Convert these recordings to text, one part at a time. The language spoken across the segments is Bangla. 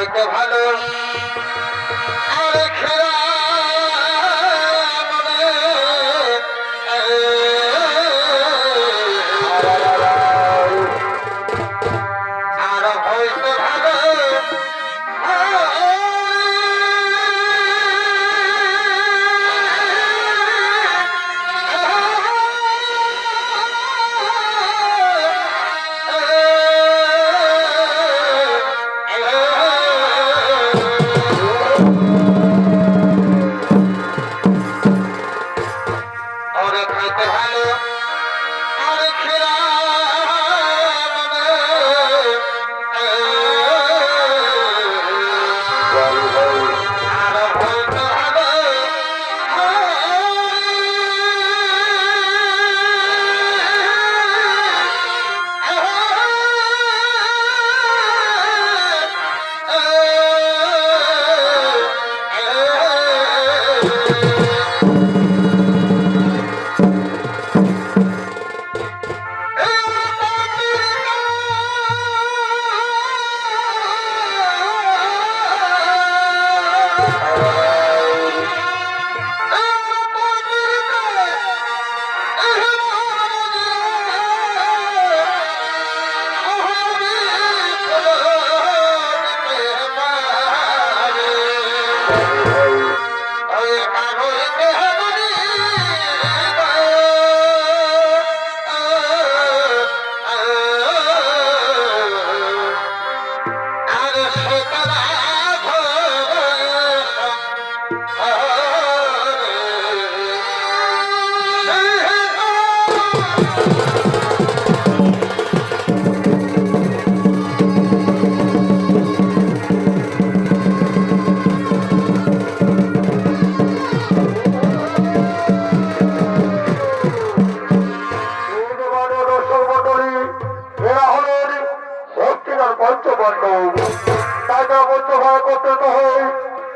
খাইতে ভালো আর খেলা আর হইতে ভালো খাইতে ভালো আর খেলা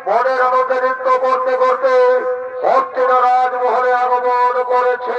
মনের আনন্দে নৃত্য করতে করতে ভক্তেরা রাজমহলে আগমন করেছে।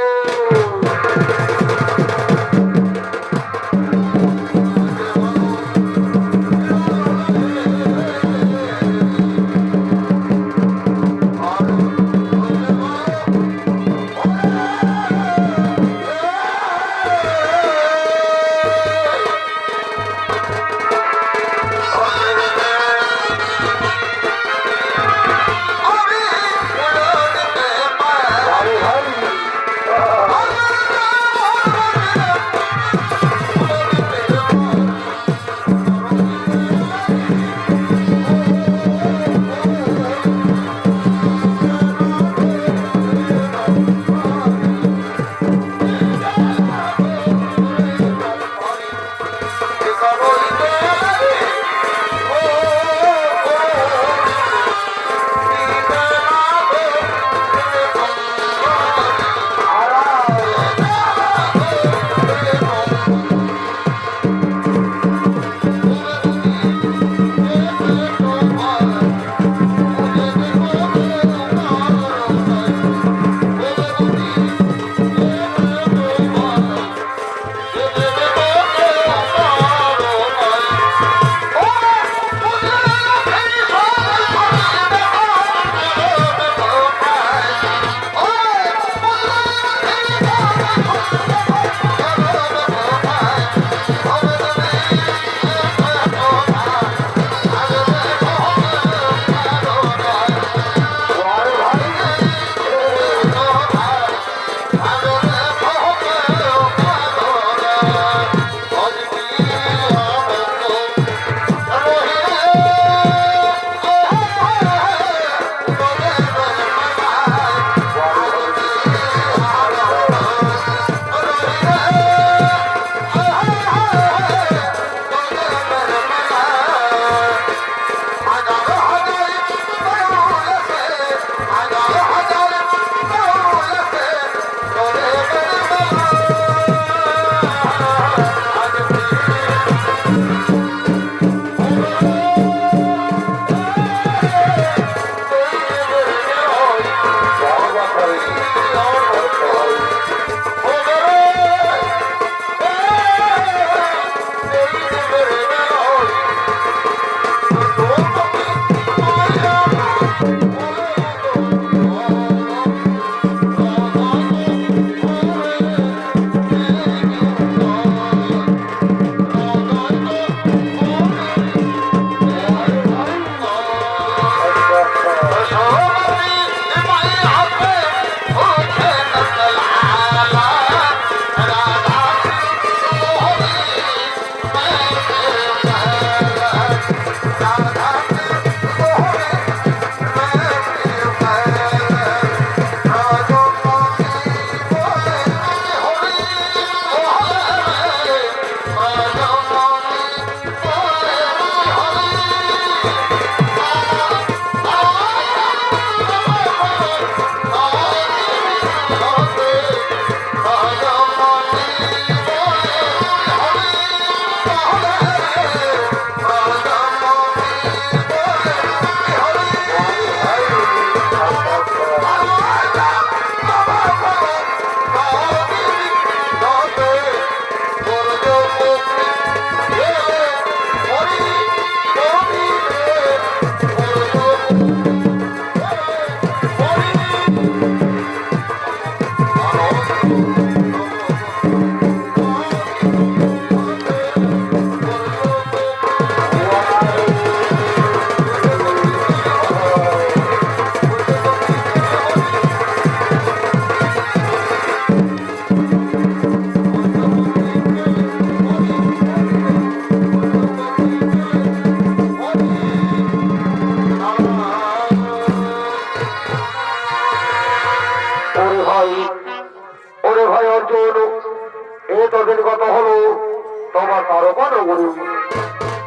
তোমার তারকা নগরী।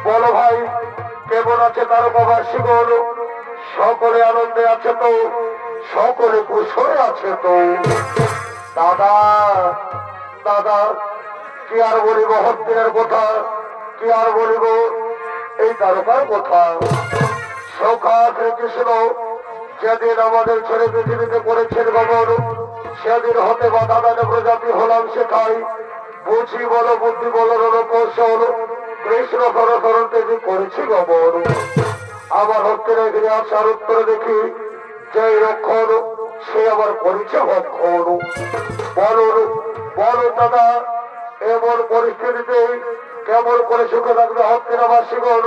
বলো ভাই, কেমন আছে তারকাবাসী গণ? সকলে আনন্দে আছে তো? সকলে কুশলে আছে তো? দাদা, দাদা, কি আর বলিব হত্যার কথা, কি আর বলিব এই তারকার কথা। সখা শ্রীকৃষ্ণ যেদিন আমাদের ছেড়ে পৃথিবীতে করেছেন গমন, সেদিন হতে বা দাদা প্রজাতি হলাম শেখাই। বুঝি বলো, বুদ্ধি বলো, রণকৌশল কৃষ্ণ সরসরণ তেজি করেছি গমন। আবার হত্যা ফিরে আসার উত্তর দেখি, যে রক্ষণ সে আবার করেছে ভক্ষণ। বলুন বলুন দাদা, এমন পরিস্থিতিতে কেমন করে সুখে থাকবে হস্তিনাবাসীগণ?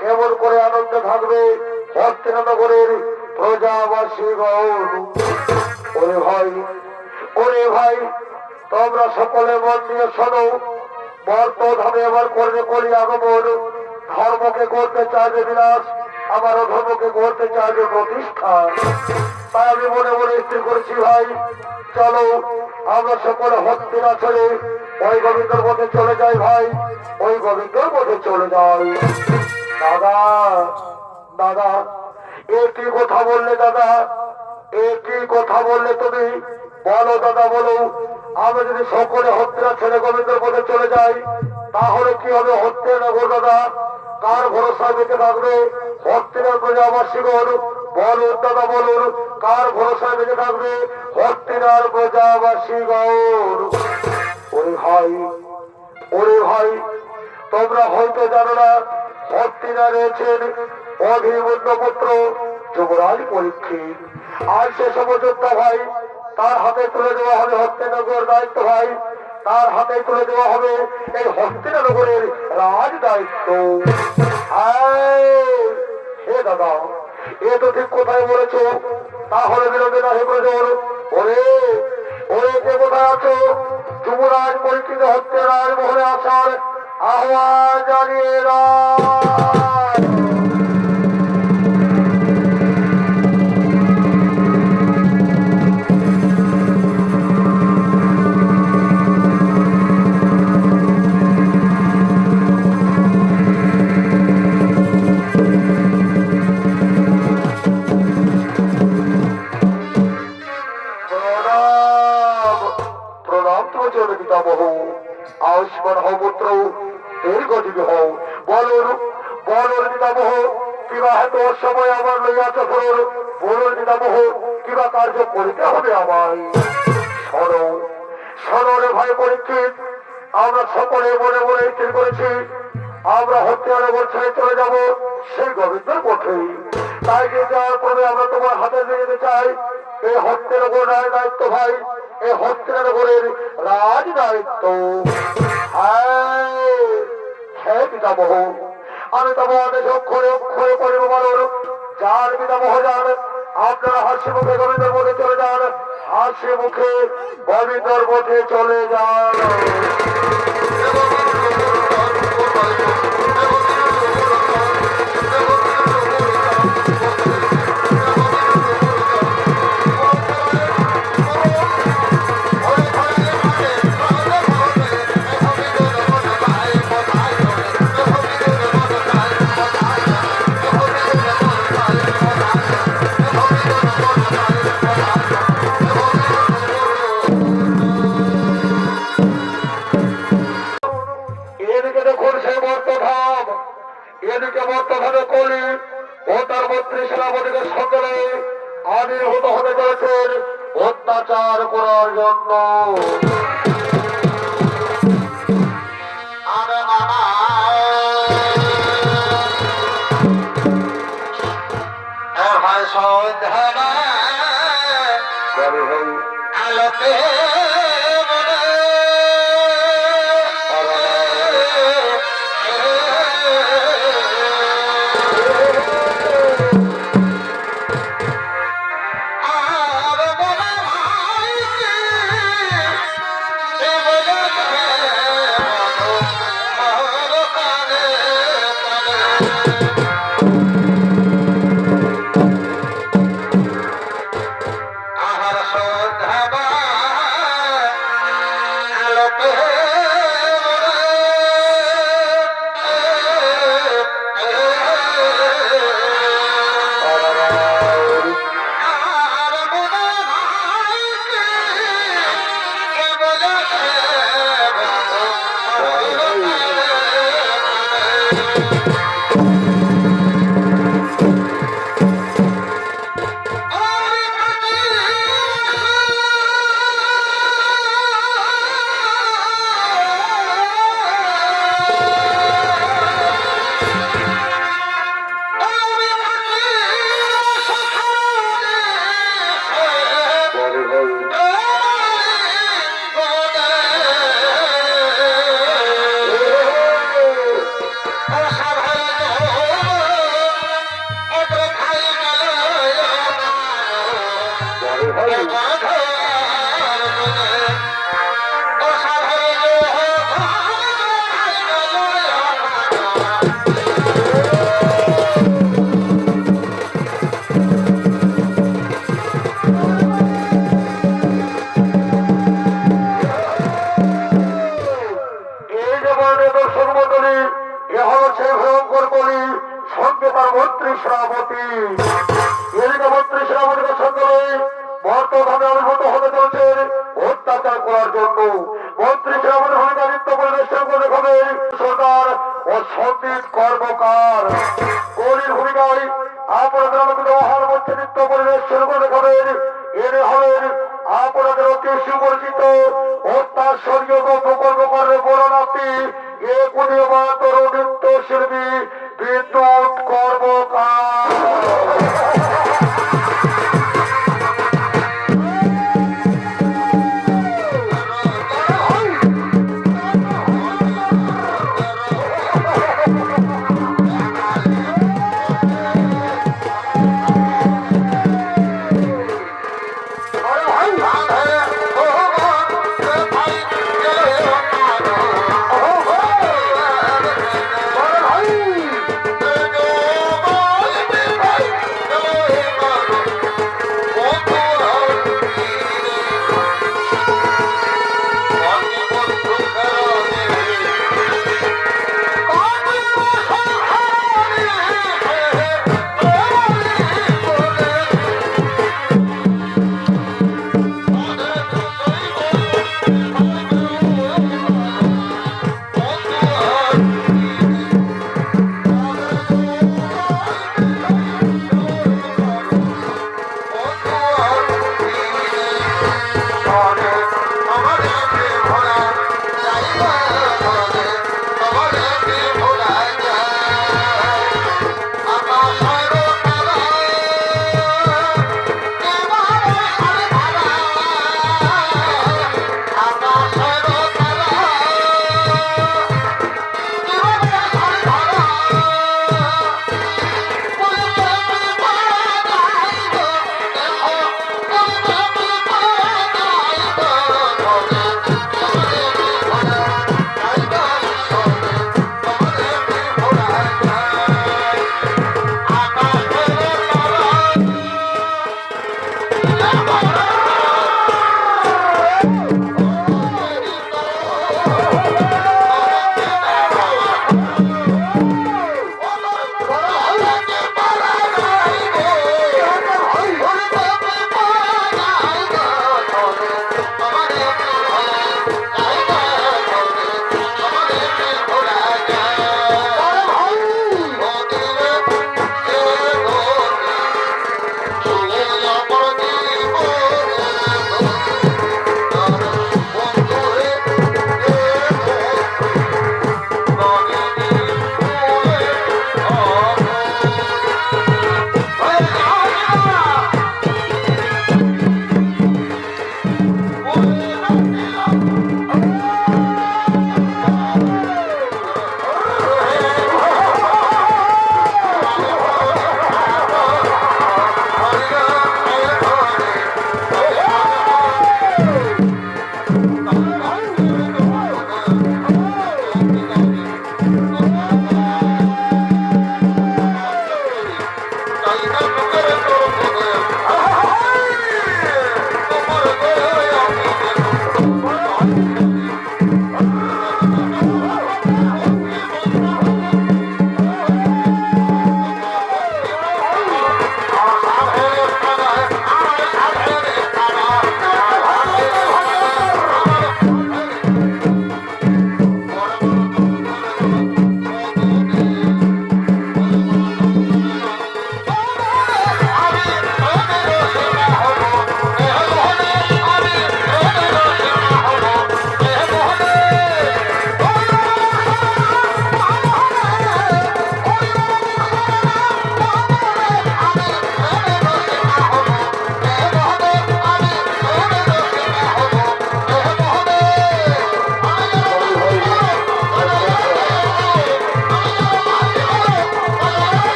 কেমন করে আনন্দে থাকবে হস্তিনগরের প্রজাবাসীগণ? ওরে ভাই, ওরে ভাই, তোমরা সকলে মন দিয়ে শোনো। বর্তধামে আবার করবে কলি আগমন। ধর্মকে করতে চাইবে বিনাশ, আমার ধর্মকে করতে চাইবে প্রতিষ্ঠা। তাই আমি মনে মনে স্থির করেছি ভাই, চলো আমরা সকলে হস্তিনা ছেড়ে ওই গোবিন্দর পথে চলে যাই ভাই, ওই গোবিন্দর পথে চলে যাই। দাদা, দাদা, এ কি কথা বললে দাদা? এ কি কথা বললে তুমি? বলো দাদা, বলো। আমরা যদি সকলে হত্যা ছেড়ে গোবিন্দর পথে চলে যাই, তাহলে কি হবে হত্যা নগর দাদা? কার ভরসা বেঁচে থাকবে হস্তিনার প্রজাবাসীগণ? বলুন দাদা, বলুন, কার ভরসা বেঁচে থাকবে হস্তিনার প্রজাবাসীগণ? ওরে ভাই, ওরে ভাই, তোমরা হয়তো জানো না, হস্তিনা রয়েছেন অভিমন্যু পুত্র যুবরাজ পরীক্ষিত। আর সে সমযোদ্ধা ভাই, তার হাতে তুলে দেওয়া হবে হস্তিনগর দায়িত্ব ভাই, তার হাতে তুলে দেওয়া হবে এই হস্তিনগরের রাজ দায়িত্ব। হে দাদা, এ তো ঠিক কোথায় বলেছো? তাহলে বিরোধী না হে প্রজর। ওরে ওরে, কে কোথায় আছো? যুবরাজ পরীক্ষিত হচ্ছে রাজমহলে আসার আহ্বান জানিয়ে আয়ুষ্মান হও পুত্র, দীর্ঘজীবী হও। বলুন বলুন পিতামহ, কিবা এত সময় আমার লইয়াছ ফোর? বলুন পিতামহ, কিবা কার্য করিতে হবে আমায়? শোনো শোনো রে ভাই পরীক্ষিত, আমরা সকলে মনে মনে স্থির করেছি, আমরা হত্যানগর ছেড়ে চলে যাব সেই গোবিন্দর পথে। তাই যে যাওয়ার পরে আমরা তোমার হাতে দিয়ে দিতে চাই এই হত্যানগর রায় দায়িত্ব ভাই, এই হস্তিনগরের রাজ দায়িত্ব। হ্যাঁ পিতামহ, আমি তোমাদের অক্ষরে অক্ষরে করিব বলুন। যার পিতামহ যান, আপনারা হাসি মুখে গোবিন্দর পথে চলে যান, হাসি মুখে গোবিন্দর পথে চলে যান। এদিকে বর্তমানে কলি ও তার মন্ত্রী সেনাপতিকে সকলে আবির্ভূত হতে চলেছেন অত্যাচার করার জন্য। আলোতে মন্ত্রী সেনাপতি। এদিকে মন্ত্রী সেনাপতিকে সঙ্গে বর্তমানে আবির্ভূত হতে চলছেন অত্যাচার করার জন্য। মন্ত্রী সেনাপতির ভূমিকা নৃত্য পরিবেশন করে দেখাবে সরকার ও সন্দীপ কর্মকার। গৌরীর ভূমিকায় আপনাদের আলোকিত মহান মঞ্চে নৃত্য পরিবেশন করে দেখাবেন এনে হলেন আপনাদের অতি সুপরিচিত অত্যাচারীয় কর্মকারের বড় নাতি এ উদীয়মান তরুণ নৃত্য শিল্পী বিদ্যুৎ কর্মকার।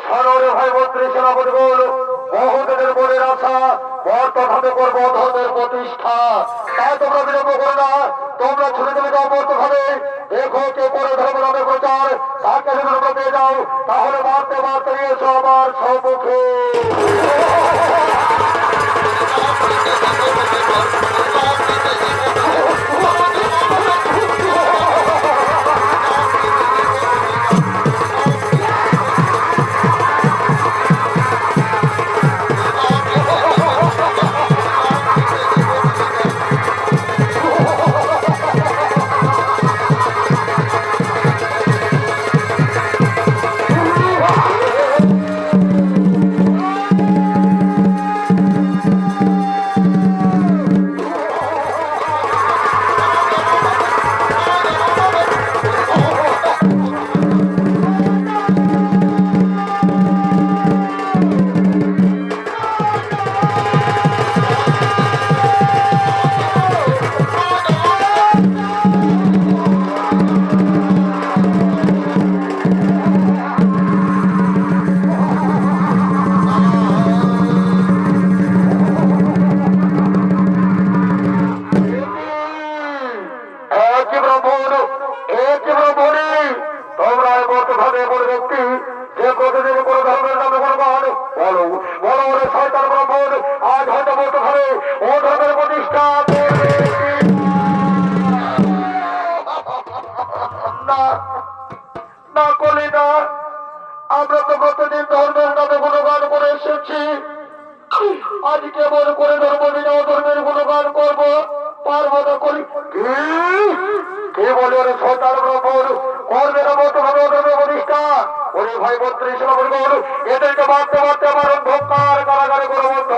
সররে ভাই মন্ত্রী সেনাপতি বল বহুদিনের মনের আশা বর্তভাবে করবো ধর্মের প্রতিষ্ঠা। তাই তোমরা বিলম্ব করো না, তোমরা ছুটে চলে যাও বর্তভাবে। দেখো কে পরে ধর্ম নামে প্রচার, তাকে যদি তোমরা পেয়ে যাও তাহলে মারতে মারতে নিয়েছো আমার সম্মুখে। আমরা তো কতদিন ধর্মের নামে গুণগান করে এসেছি, আজকে মনে করে ধর্ম বিনা ধর্মের গুণগান করবো, পারবো না। করি কে বলে ওরে সরকার ব্রাহ্মণ করবে না মতো ভাবে ধর্মের প্রতিষ্ঠা। ওরে ভাই মন্ত্রী সেনাপতি বল এদেরকে মারতে মারতে আমার অন্ধকার কারাগারে করে বন্ধ।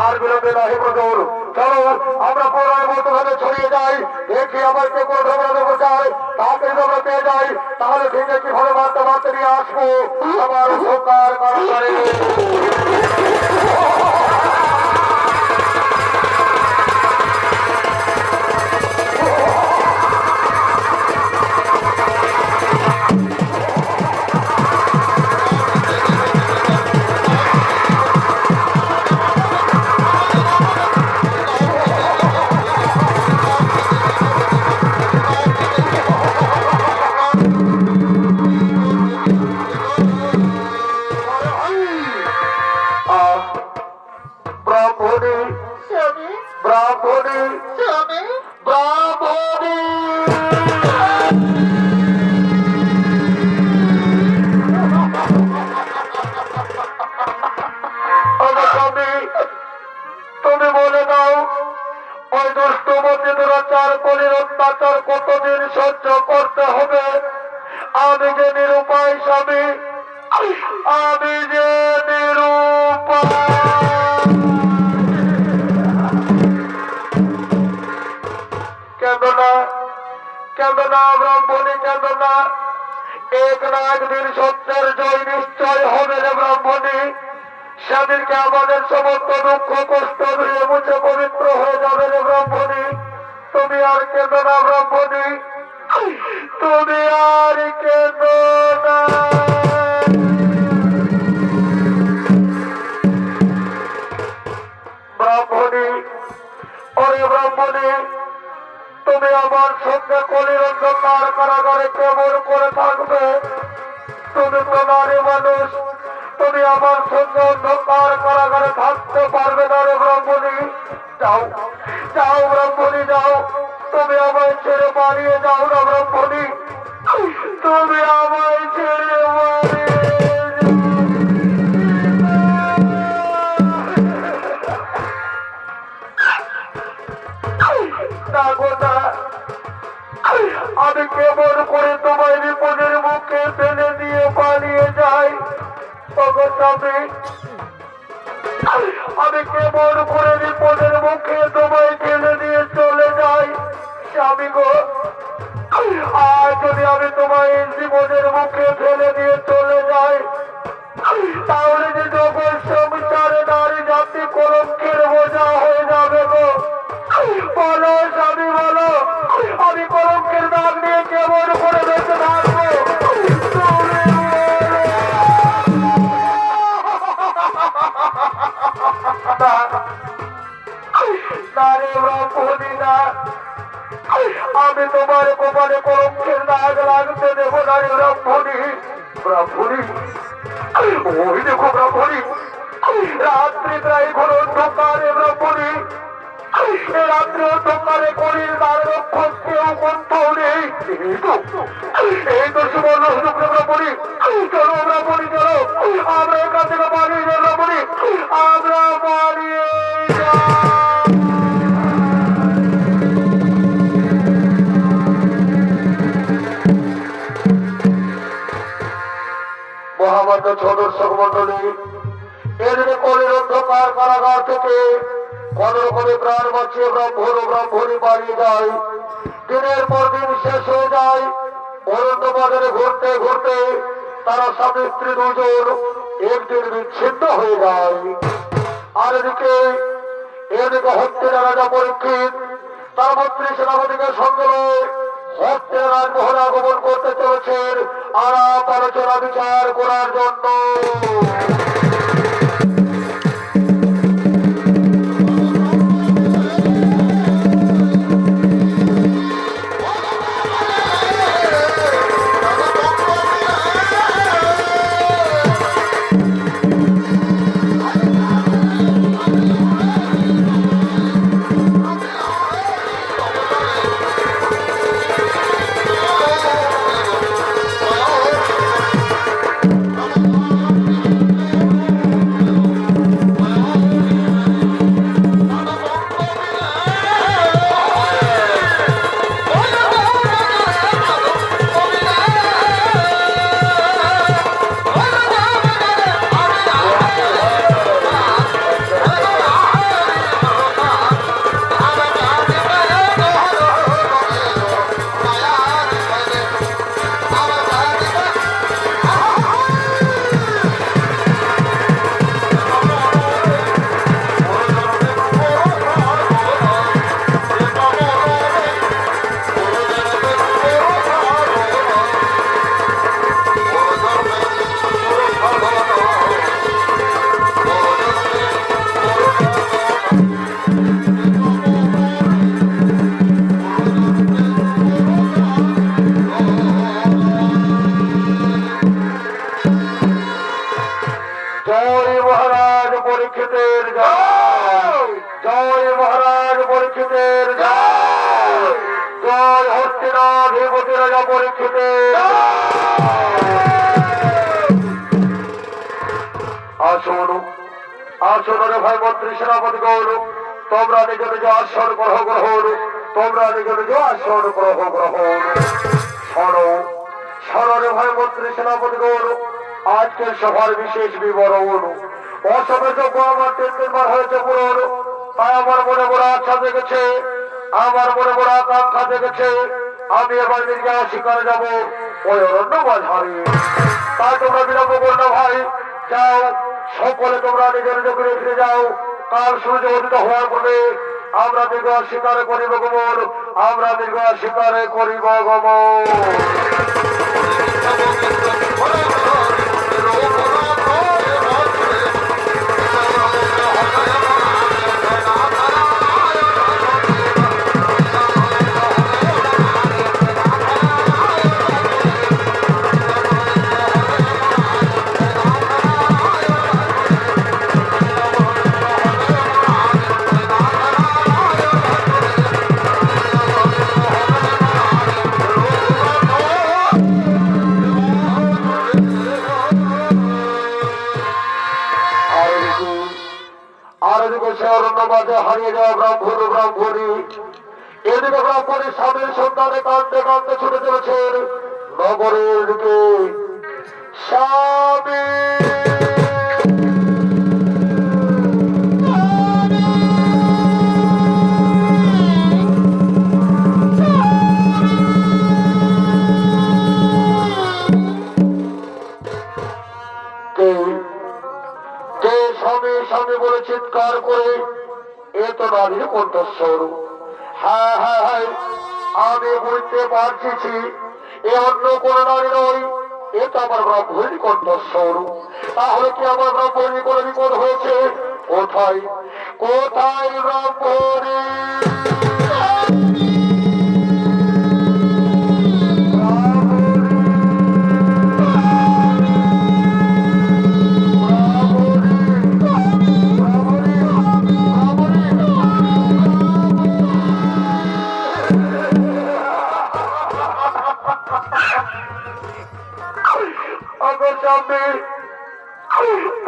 আর বিলম্বে নহে প্রচুর, চলো আমরা পুনরায় মতভাবে ছড়িয়ে যাই। দেখি আমার কে কোন ধর্মের প্রচার, তাকে যদি আমরা পেয়ে যাই তাহলে ঠিক কিভাবে মারতে মারতে নিয়ে আসবো আমার সরকার কারাগারে। অত্যাচার কতদিন সহ্য করতে হবে? আমি যে নিরুপায় স্বামী, আমি যে নিরুপায়। কেন না ব্রাহ্মণী, কেন না? এক না একদিন সত্যের জয় নিশ্চয় হবে রে ব্রাহ্মণী। সেদিনকে আমাদের সমস্ত দুঃখ কষ্ট ধুয়ে মুছে পবিত্র হয়ে যাবে রে ব্রাহ্মণী। তুমি আর কেন না ব্রাহ্মণী, তুমি আর কেন না। ব্রাহ্মণী, ওরে ব্রাহ্মণী, তুমি আমার সঙ্গে কলির অন্ধকার কারাগারে কেমন করে থাকবে? তুমি তো নারী মানুষ, তুমি আমার সঙ্গে অন্ধকার কারাগারে থাকতে পারবে যাবে। আমি কেমন করে বিপদের মুখে তোমায় ঠেলে দিয়ে চলে যাই স্বামী গো। আর যদি আমি তোমায় জীবনের মুখে ফেলে দিয়ে চলে যাই, তাহলে যে জগৎ সংসারে নারী জাতি কলঙ্কের বোঝা হয়ে যাবে গো। বলো স্বামী বলো, আমি কলঙ্কের দাগ নিয়ে কেমন করে বেঁচে থাকবো? আমি তোমার কপালে কলঙ্কের দাগ লাগতে দেব না রে ব্রাহ্মণী। ব্রাহ্মণী, ওই দেখো ব্রাহ্মণী, রাত্রি প্রায় ঘোর অন্ধকারে ব্রাহ্মণী, রাত্রি অন্ধকারে করির দ্বার রক্ষক কেউ কোথাও নেই। এই তো সুবর্ণ সুযোগ ব্রাহ্মণী। চলো ব্রাহ্মণী চলো, আমরা এখান থেকে পালিয়ে যাই ব্রাহ্মণী, আমরা পালিয়ে মহামান্য সদস্যক মন্ডলী। এদিকে কলির অন্ধকার কারাগার থেকে কোন রকমে প্রাণ বাঁচিয়ে ব্রাহ্মণ ও ব্রাহ্মণী পালিয়ে যায়। দিনের পর দিন শেষ হয়ে যায়। অরণ্য বাজারে ঘুরতে ঘুরতে তারা স্বামী স্ত্রী দুজন একদিন বিচ্ছিন্ন হয়ে যায়। আর এদিকে হত্যের রাজা পরীক্ষিত তার মন্ত্রী সেনাপতিকে সঙ্গে হত্যের রাজমহলে আগমন করতে চলেছেন আলাপ আলোচনা বিচার করার জন্য। সেনাপতি গৌর, তোমরা নিজ নিজ আসন গ্রহ গ্রহণ, তোমরা নিজ নিজ আসন গ্রহ গ্রহণ। স্মরণে ভয় মন্ত্রী সেনাপতি গৌর, আজকের সভার বিশেষ বিবরণ। অসমের যোগ্য আমার 3 বার হয়েছে পূরণ, তাই আমার মনে বড় আশা জেগেছে, আমার মনে বড় আকাঙ্ক্ষা জেগেছে। আমি এবার নিজে শিকারে যাব ওই অরণ্য বাজারে। তাই তোমরা বিলম্ব করো না ভাই, যাও সকলে তোমরা নিজের নিজ ঘুরে ফিরে যাও। কাল সূর্য উদিত হওয়ার পূর্বে আমরা দীর্ঘ শিকারে করিব গমন, আমরা দীর্ঘ শিকারে করিব গমন। হারিয়ে যাওয়া ব্রাহ্মণ ব্রাহ্মণী, এদিকে ব্রাহ্মণীর স্বামীর সন্তানে কাঁদতে কাঁদতে ছুটে চলেছেন নগরের দিকে। স্বামী করে এ তো নারীর কণ্ঠস্বর। হ্যাঁ হ্যাঁ হ্যাঁ, আমি বুঝতে পারছি এ অন্য কোন নারী নয়, এ তো আমার ব্রাহ্মণী কণ্ঠস্বর। তাহলে কি আমার ব্রাহ্মণী কোনো বিপদ হয়েছে? কোথায় কোথায় ব্রাহ্মণী?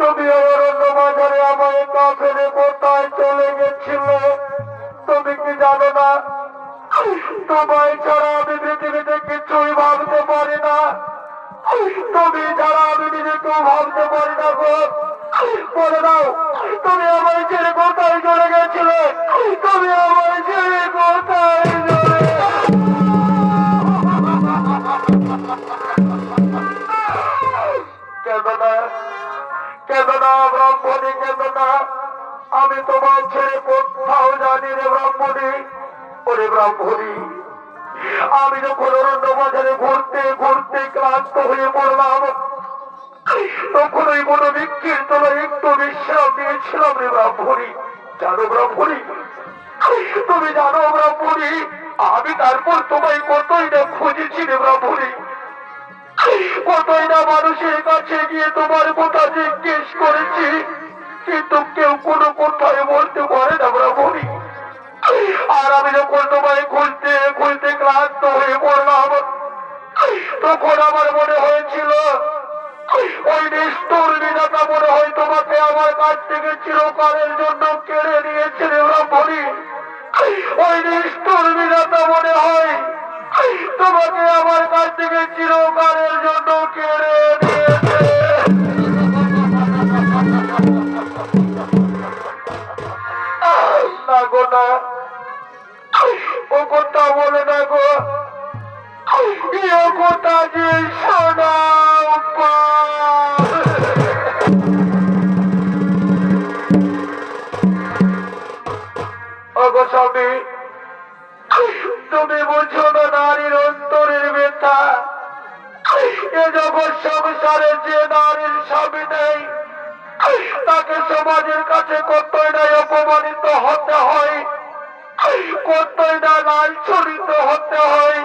তুমি আমার অন্য বাজারে আমায় কাফেলে কোথায় চলে গেছিল? তুমি কি জানো না তোমায় ছাড়া আমি পৃথিবীতে কিছুই ভাবতে পারি না? তুমি ছাড়া আমি নিজেকেও ভাবতে পারি না গো। বলে দাও, তুমি আমার ছেড়ে কোথায় চলে গেছিলে? তুমি আমার ছেড়ে কোথায় চলে? কেদনা কেদনা ব্রাহ্মণী, কেদনা। আমি তোমার ছেড়ে কোথাও জানি রে ব্রাহ্মণী। ওরে ব্রাহ্মণী, আমি যখন অরণ্য বাজারে ঘুরতে ঘুরতে ক্লান্ত হয়ে পড়লাম, তখন ওই কোনো বৃক্ষের তলায় একটু বিশ্রাম নিয়েছিলাম রে ব্রাহ্মণী। জানো ব্রাহ্মণী, তুমি জানো ব্রাহ্মণী, আমি তারপর তোমায় কতই না খুঁজেছি রে ব্রাহ্মণী। কতই না মানুষের কাছে গিয়ে তোমার কথা জিজ্ঞেস করেছি, কিন্তু কেউ কোনো কথাই বলতে পারে না ব্রাহ্মণী। আর আমি যখন তোমায় খুঁজতে খুঁজতে ক্লান্ত হয়ে পড়লাম, তখন আমার মনে হয়েছিল ওই নিষ্ঠুর বিধাতা মনে হয় তোমাকে আমার কাছ থেকে চিরকালের জন্য কেড়ে নিয়েছে রে ব্রাহ্মণী। ওই নিষ্ঠুর বিধাতা মনে হয় তোমাকে আমার কাছ থেকে চিরকালের জন্য কেড়ে নিয়েছে। না গো না, ও কথা বলে না গো, ও কথা যে শোনা স্বামী। তুমি বুঝো না নারীর অন্তরের ব্যথা। এ জগৎ সংসারে যে নারীর স্বামী নেই, তাকে সমাজের কাছে কতই না অপমানিত হতে হয়, কতই না লাঞ্ছনিত হতে হয়।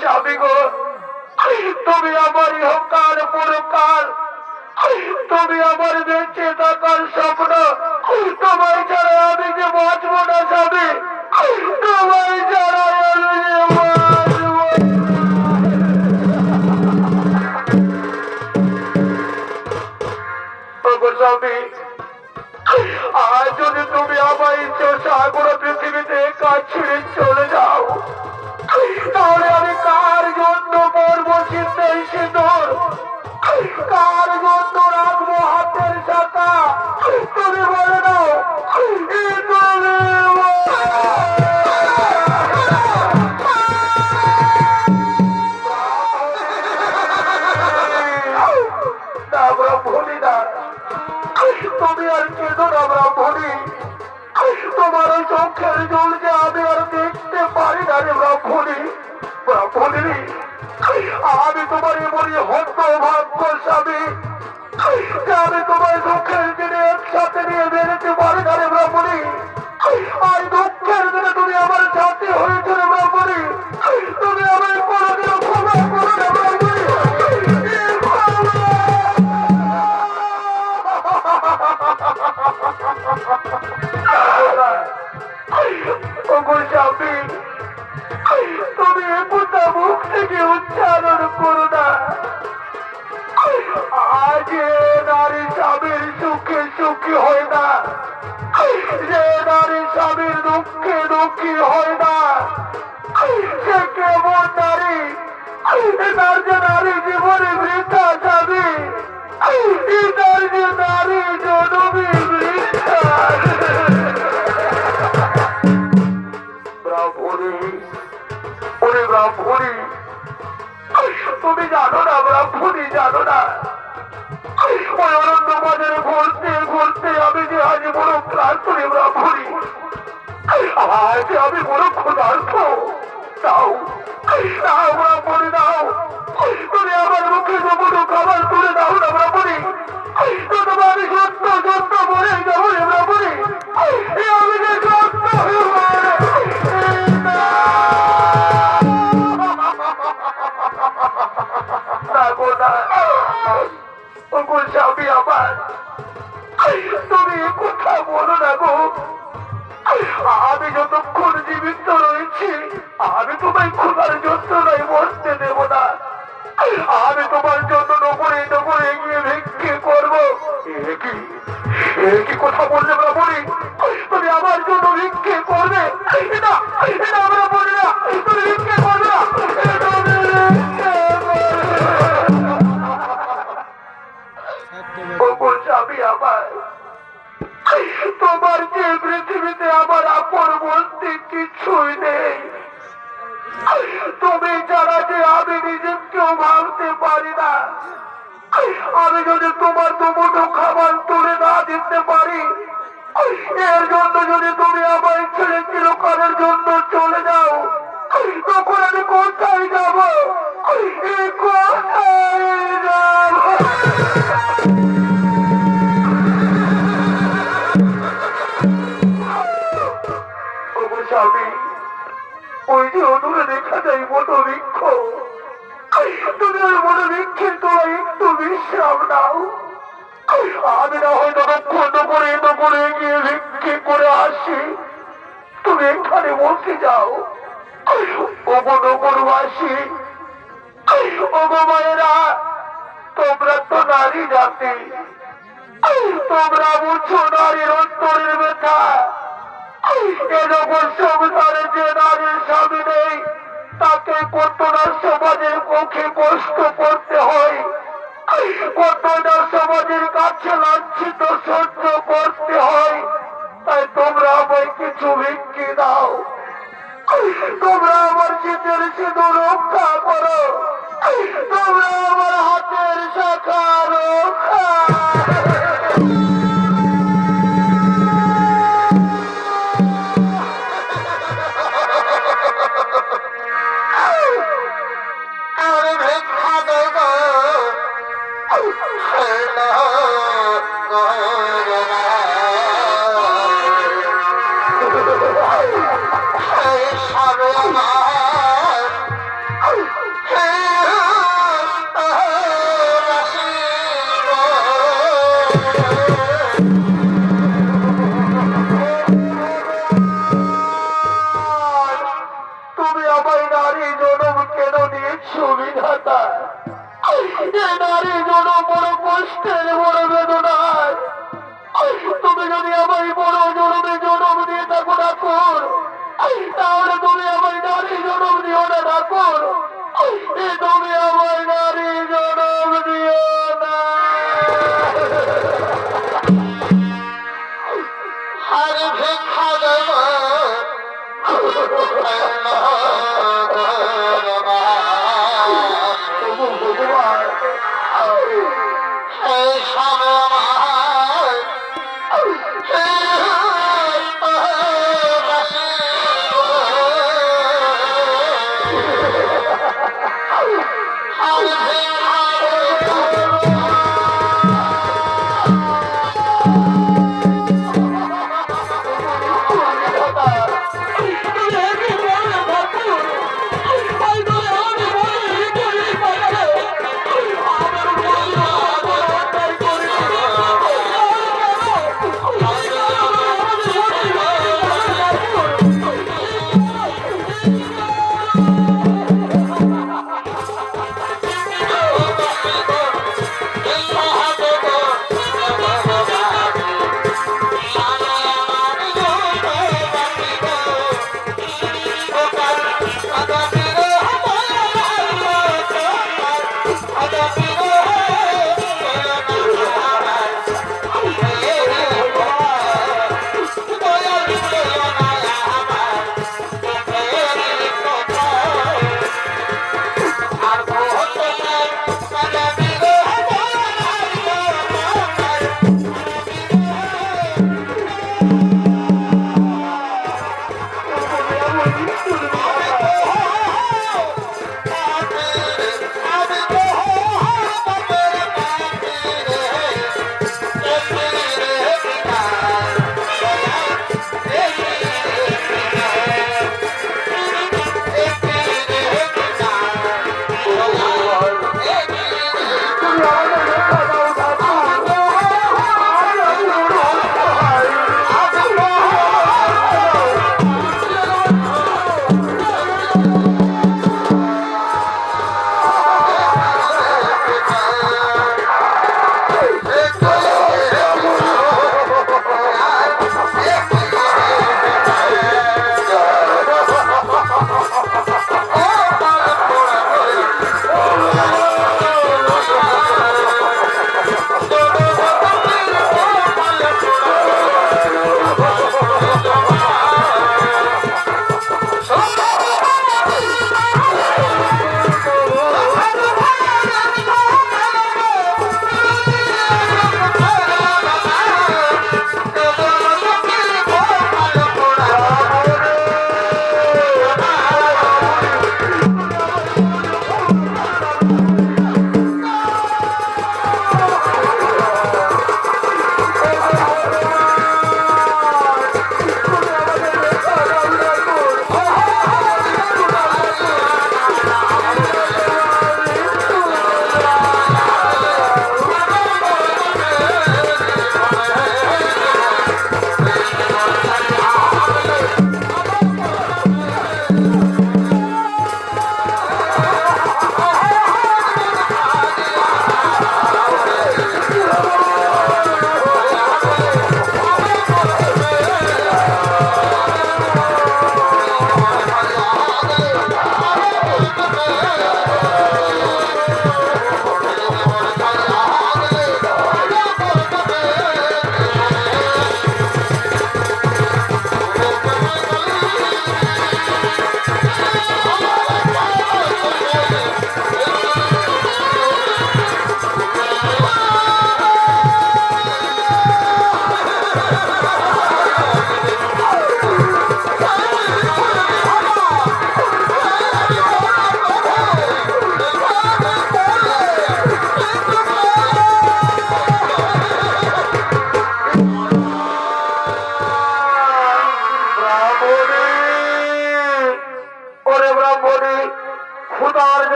স্বামী গো, তুমি আমার ইহকাল পরকাল, তুমি আমার বেঁচে থাকার স্বপ্ন। তোমায় ছাড়া আমি যে বাঁচবো না স্বামী, তোমায় ছাড়া আমি যে বাঁচবো। স্বামী, আজ যদি তুমি আমায় সাগর পৃথিবীতে একা ছেড়ে চলে যাও, তাহলে আমি কার জন্য করবো চিন্তাই সিঁদুর, কার জন্য রাখবো হাতের ছাতা? তুমি বলে দাও। ব্রাহ্মণী না, তুমি আর কেঁদো না ব্রাহ্মণী। তোমার ওই চোখের জল যে আমি আর দেখতে পারি না রে ব্রাহ্মণী। ব্রাহ্মণী, আমি তোমার এমনই হতভাগ্য স্বামী যে আমি তোমার দুঃখের দিনে একসাথে নিয়ে বেরোতে পারি না রে ব্রাহ্মণী। আর দুঃখের দিনে তুমি আমার সাথে হয়েছে রে ব্রাহ্মণী। তুমি আমার কোনোদিনও ক্ষমা করো না ব্রাহ্মণী। স্বামী, তুমি একথা মুখ থেকে উচ্চারণ করো না। আজ নারী স্বামীর সুখে সুখী হয় না, যে নারী স্বামীর দুঃখে দুঃখী হয় না, সে কেমন নারী? তার যে নারী জীবনে বৃদ্ধা স্বামী, তার যে নারী জনমী বৃদ্ধা। ব্রাহ্মণী, ওরে ব্রাহ্মণী, তুমি জানো না ব্রাহ্মণী, জানো না ওই অরণ্য বাজারে ঘুরতে ঘুরতে আমি যে আজ বড় ক্লান্ত রে ব্রাহ্মণী, আজ আমি বড় ক্ষুধার্ত। দাও দাও ব্রাহ্মণী, দাও, তুমি আমার মুখে দুপুরো খাবার তুলে দাও না ব্রাহ্মণী, তোমার আমি সত্য সত্য বলে যাবো ব্রাহ্মণী, আমি যে সত্য স্বামী আমার, তুমি কথা বলো না গো। আমি যতক্ষণ জীবিত রয়েছি আমি তোমায় ক্ষুধার যন্ত্রণায় মরতে দেব না। আমি তোমার জন্য নগরে নগরে এগিয়ে ভিক্ষে করবো। কি কথা বললে ব্রাহ্মণী, তুমি আমার জন্য ভিক্ষে করবে? এটা এটা আমরা বলি না, তুমি ভিক্ষে করবে না। স্বামী আমার, তোমার যে পৃথিবীতে আমার আপন বলতে কিছুই নেই। তুমি যারা যে আমি নিজেকেও ভাবতে পারি না। আমি যদি তোমার দুমুঠো খাবার তুলে না দিতে পারি, এর জন্য যদি তুমি আমায় ছেড়ে চিরকালের জন্য চলে যাও, তখন আমি কোথায় যাব? কোথায় যাব? স্বামী, ওই যে অদূরে দেখা যায় বড় বৃক্ষ, তুমি ওই বড় বৃক্ষের তোরা একটু বিশ্রাম নাও। আমি না হয়তো করে গিয়ে ভিক্ষে করে আসি, তুমি এখানে বসে যাও। নগরবাসী, মায়েরা, তোমরা তো নারী জাতি, তোমরা বুঝছো নারীর অন্তরের ব্যথা। এরকম সংসারে যে নারীর স্বামী নেই তাকে কত না সমাজের মুখে কষ্ট করতে হয়, কত না সমাজের কাছে লাঞ্ছিত সহ্য করতে হয়। তাই তোমরা আমায় কিছু ভিক্ষে দাও, তোমরা আমার শীতের সিঁদুর রক্ষা করো, তোমরা আমার হাতের শাখা রক্ষা। তুমি আমায় নারী জনম কেন দিয়েছো বিধাতা? নারী জনম বড় কষ্টের, বড় বেদনার। তুমি যদি আমায় বড় জনমে জনম দিয়ে থাকো না কর, তাহলে তুমি আমায় নারী জনম দিও না না কর, তুমি আমায় নারী জনম দিও না। আর ভিক্ষা দেব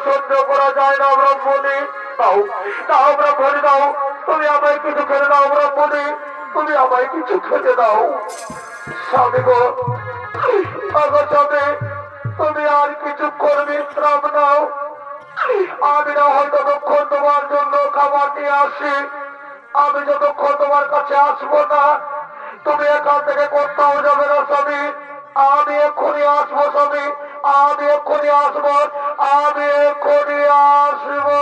সহ্য করা যায় না ব্রহ্মণি। দাও দাও ব্রহ্মণি দাও, তুমি আমায় কিছু খেলে দাও ব্রহ্মণি, তুমি আমায় কিছু খেতে দাও। স্বামী গো, আগো স্বামী, তুমি আর কিছুক্ষণ বিশ্রাম নাও। আমি না হয় ততক্ষণ তোমার জন্য খাবার নিয়ে আসি। আমি যতক্ষণ তোমার কাছে আসবো না, তুমি এখান থেকে কোথাও যাবে না স্বামী। আমি এক্ষুনি আসবো স্বামী, আমি এক্ষুনি আসবো, আমি এক্ষুনি আসবো।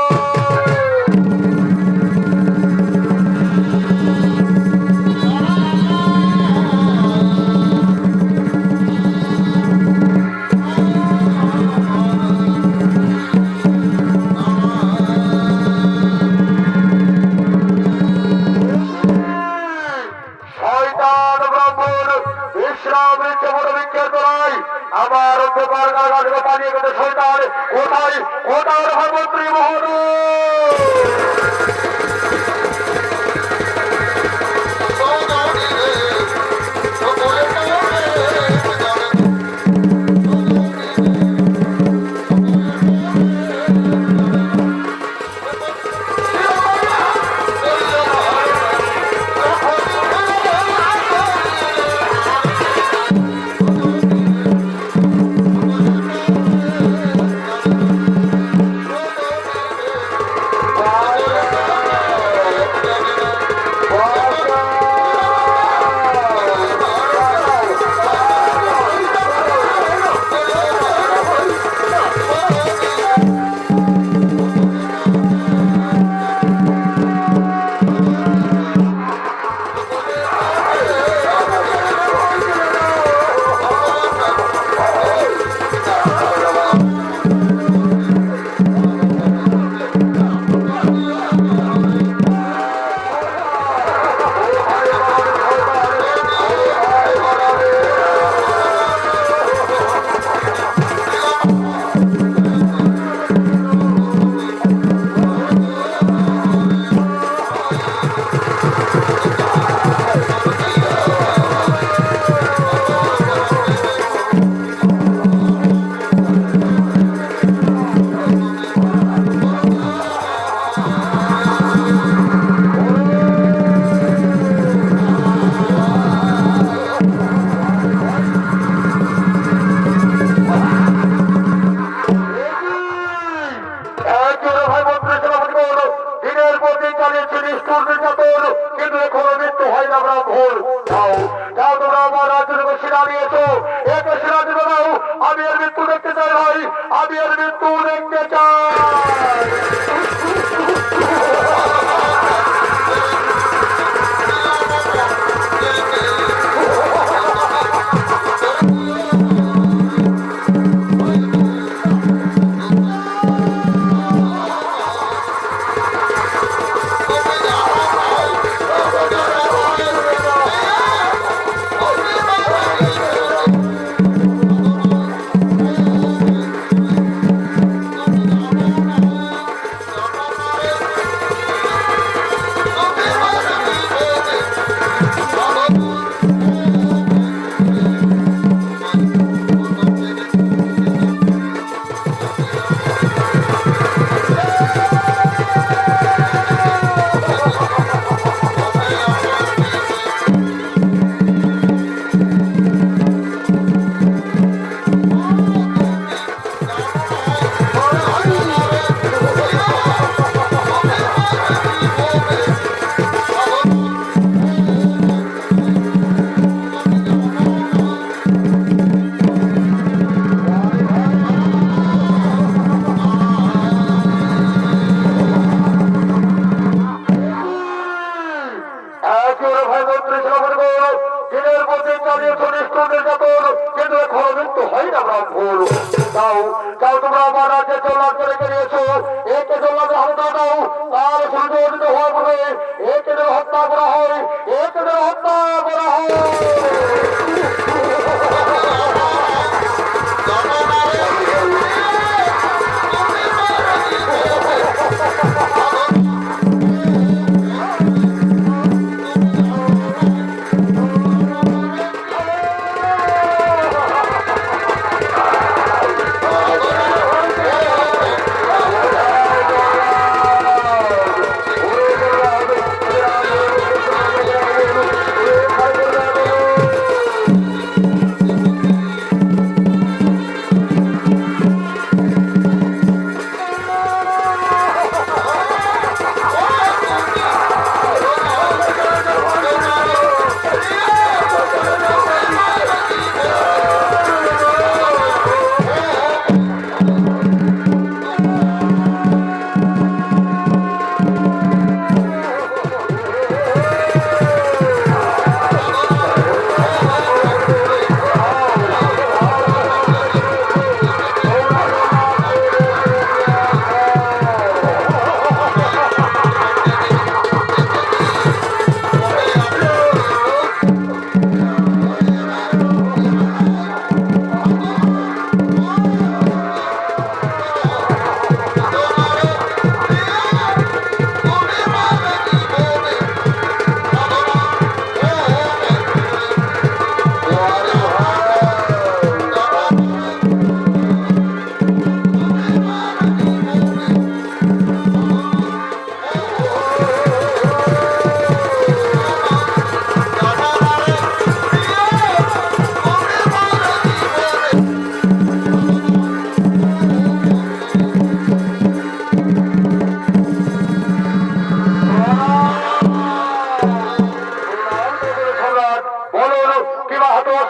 আমার অন্ধকার কারাগারে পালিয়ে গেছে শয়তান। কোথায় কোথায় মন্ত্রী মহোদয়? কিন্তু এখনো মৃত্যু হয় না ব্রাহ্মণ। যাও যাও, তোমরা আমার রাজ্যের সেরা নিয়েছো, একে সেরা দিবে দাও। আমি এর মৃত্যু দেখতে চাই ভাই, আমি এর মৃত্যু দেখতে চাই।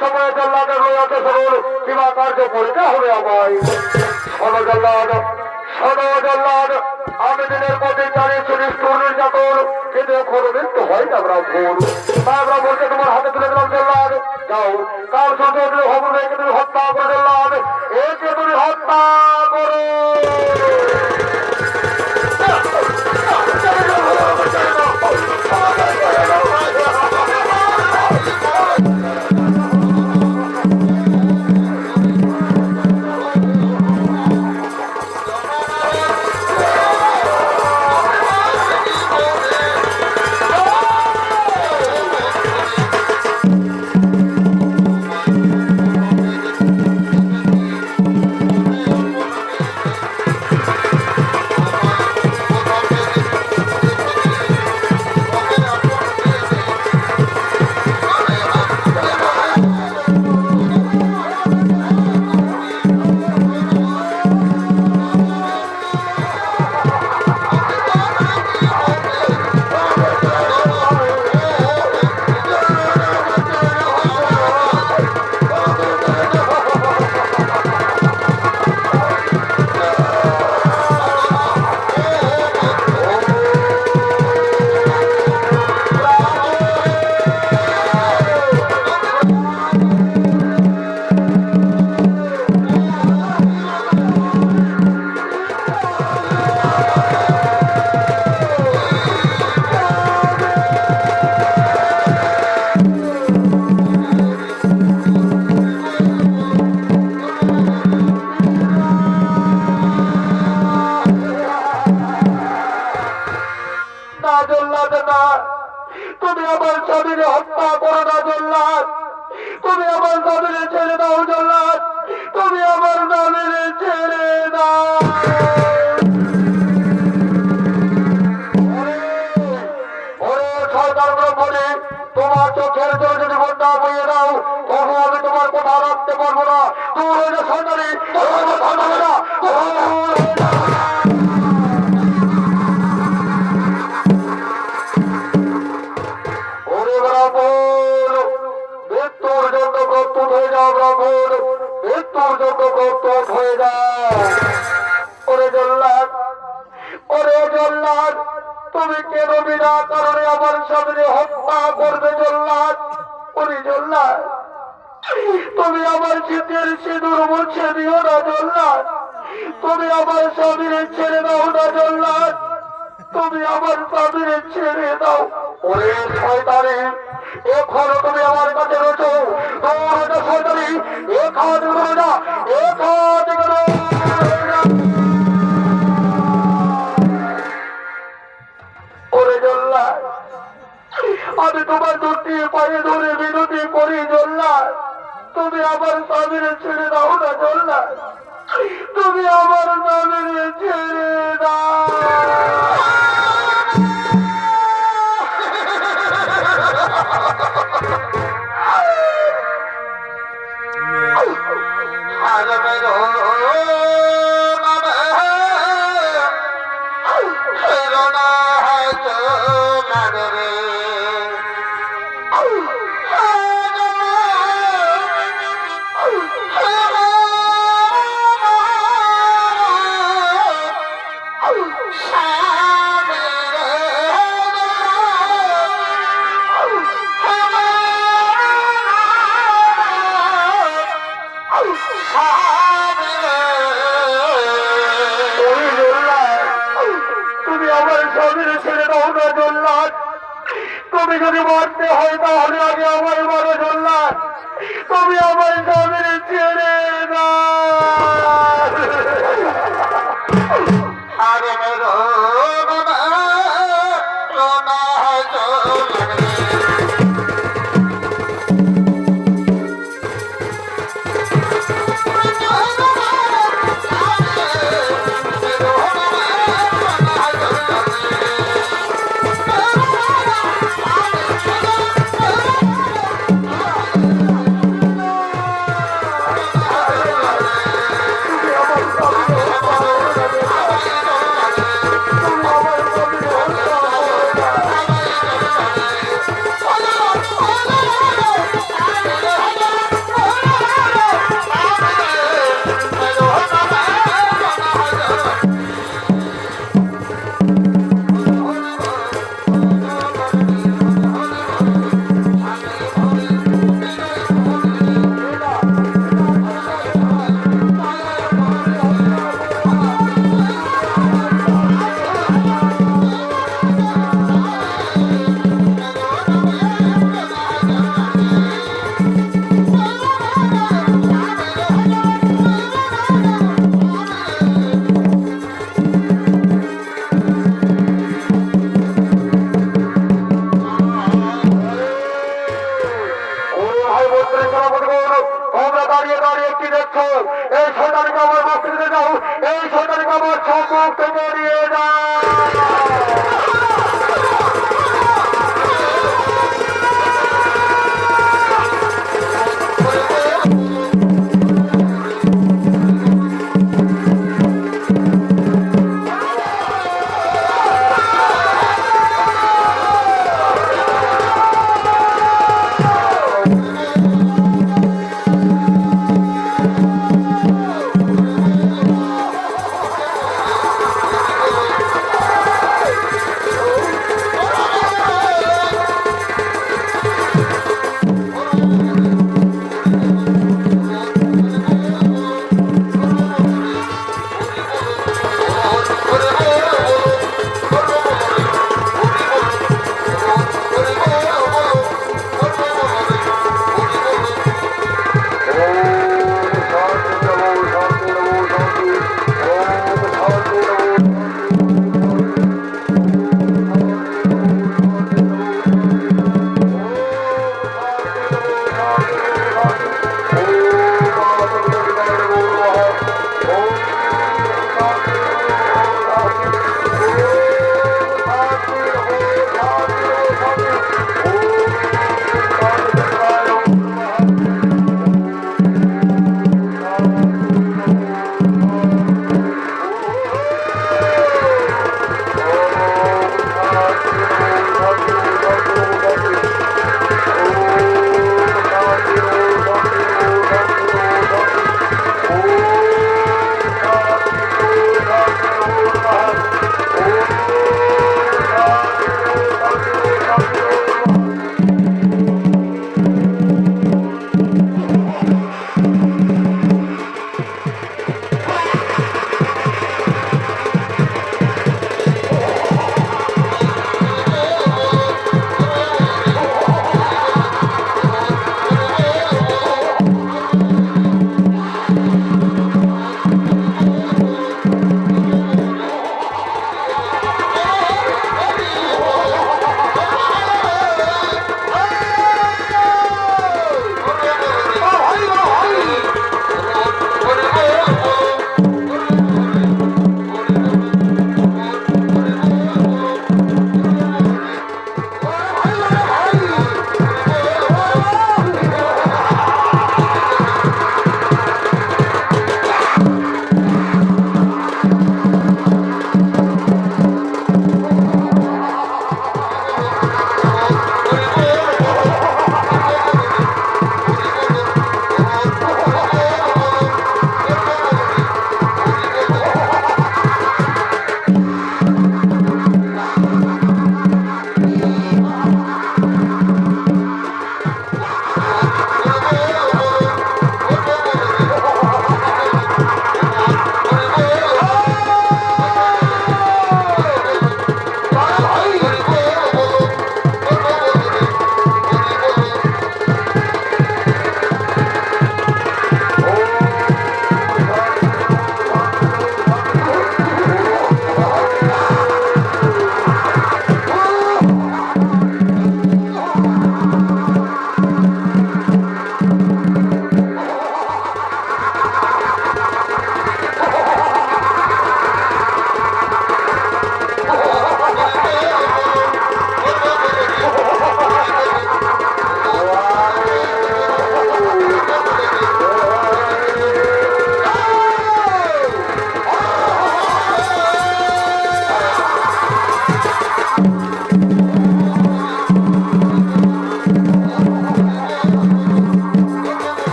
সময় জল্লাদের রয়েছে সকল কিবা কার্য করিতে হবে আমায়। শোনো জল্লাদ, শোনো জল্লাদ, আমি দিনের পর দিন চালিয়েছি নিষ্ঠুর নির্যাতন, কিন্তু এখনো মৃত্যু হয় না ব্রাহ্মণ। তাই ব্রাহ্মণকে তোমার হাতে তুলে দিলাম জল্লাদ। যাও, কাল সূর্য হবে একে তুমি হত্যা করে জল্লাদ, একে তুমি হত্যা করো। তুমি আমার স্বামীকে হত্যা করো না জল্লাদ, তুমি আমার স্বামীকে ছেড়ে দাও জল্লাদ, তুমি আমার স্বামীকে ছেড়ে দাও। সরকার ব্রহ্মণী, তোমার চোখের জন্য যদি বন্যা বইয়ে দাও, তবু আমি তোমার কথা রাখতে পারবো না। দূর হয়ে যা সরকারি, মৃত্যুর জন্য প্রস্তুত হয়ে যাও ব্রাহ্মণ, মৃত্যুর জন্য প্রস্তুত হয়ে যাও। ওরে জল্লাদ, ওরে জল্লাদ, তুমি কেন বিনা কারণে আমার সামনে হত্যা করবে জল্লাদ? ওরে জল্লাদ, তুমি আমার শীতের সিঁদুর মুছে দিও না জল্লাদ, তুমি আমার স্বামীরে ছেড়ে দাও না জল্লাদ, তুমি আমার স্বামীরে ছেড়ে দাও। ওরে শয়তানি, এখনো তুমি আমার কাছে রয়েছো, তোমার শয়তানি, এখান না, এখান ওরে জল্লাদ, আমি তোমার দুটি পায়ে ধরে বিনতি করি জল্লাদ, তুমি আমার স্বামীরে ছেড়ে দাও না জল্লাদ, তুমি আমার স্বামীরে ছেড়ে দাও। তুমি যদি মরতে হয় তাহলে আগে আমার বড় জল্লাদ, তুমি আমার স্বামীর ছেড়ে যাচ্ছ এই শয়তানকে আমার বস্তিতে যাও, এই শয়তানকে আমার সম্মুখ থেকে নিয়ে যাও।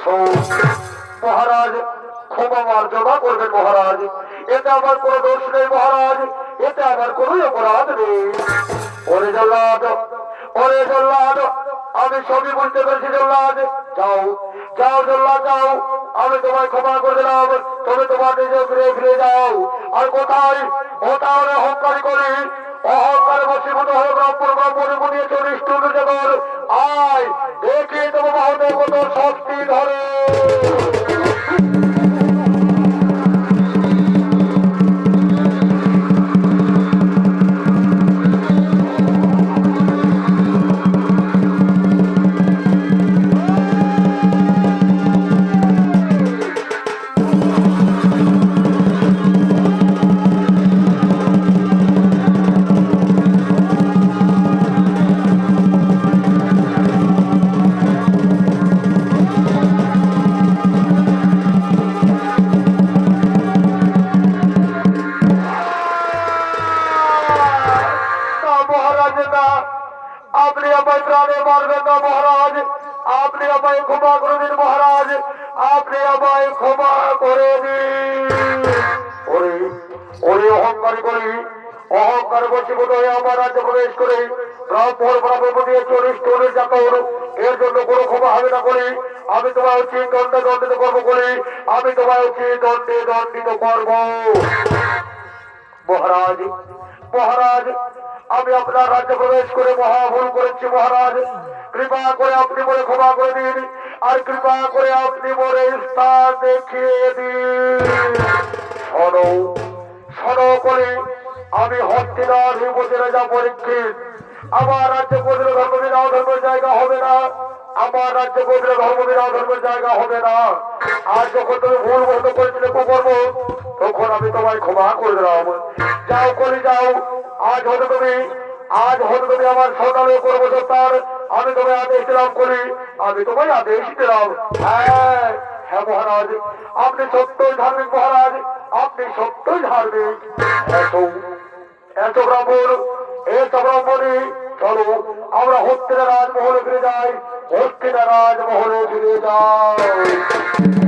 করেছ মহারাজ, ক্ষমা মার্জনা করবেন মহারাজ। এতে আমার কোনো দোষ নেই মহারাজ, এতে আমার কোনো অপরাধ নেই। ওরে জল্লাদ, ওরে জল্লাদ, আমি সবই বুঝতে পেরেছি জল্লাদ। যাও যাও জল্লাদ যাও, আমি তোমায় ক্ষমা করে দিলাম, তুমি তোমার নিজে ফিরে ফিরে যাও। আর কোথায় কোথাও অহংকারী করি, অহংকারে বসীভূত হয়ে ব্রহ্ম নিয়ে চল্লিশ টুকরো জগৎ আয় দেখিয়ে দেবো মহোদয় কত শক্তি ধরে। আপনি আমায় প্রাণে মারবেন না মহারাজ, আপনি আমায় ক্ষমা করে দিন মহারাজ, আপনি আমায় ক্ষমা করে দিন। ওরে ওরে অহংকারী করি, অহংকার বসীভূত হয়ে আমার রাজ্যে প্রবেশ করে ব্রাহ্মণ দিয়ে চল্লিশ টনের যাতর, এর জন্য কোনো ক্ষমা হবে না করি। আমি তোমায় উচিত দণ্ডে দণ্ডিত করবো করি, আমি তোমায় উচিত দণ্ডে দণ্ডিত করব মহারাজ। মহারাজ আমি আপনার রাজ্যে প্রবেশ করে মহা ভুল করেছি মহারাজ, কৃপা করে আপনি মনে ক্ষমা করে দিন, আর কৃপা করে আপনি মনে স্থান দেখিয়ে দিন। শোনো শোনো করে আমি হস্তিনার হিমতিরা যা পরীক্ষিত, আমার রাজ্যে কোথাও ধর্মবিনা ধর্মের জায়গা হবে না, আমার রাজ্যে কোথাও ধর্মবিনা ধর্মের জায়গা হবে না। আর যখন তুমি ভুল বন্ধ করেছিলে কুকর্ম, তখন আমি তোমায় ক্ষমা করে দিলাম। যাও করে যাও, আজ হতে তুমি আমার সন্তানের করবো সত্তার, আমি তোমায় আদেশ দিলাম করি, আমি তোমায় আদেশ দিলাম। হ্যাঁ হ্যাঁ মহারাজ, আপনি সত্যই ধার্মিক মহারাজ, আপনি সত্যই ধার্মিক। এত ব্রাহ্মণ এত ব্রাহ্মণী, চলো আমরা হস্তিনা রাজমহলে ফিরে যাই, হস্তিনা রাজমহলে ফিরে যাই।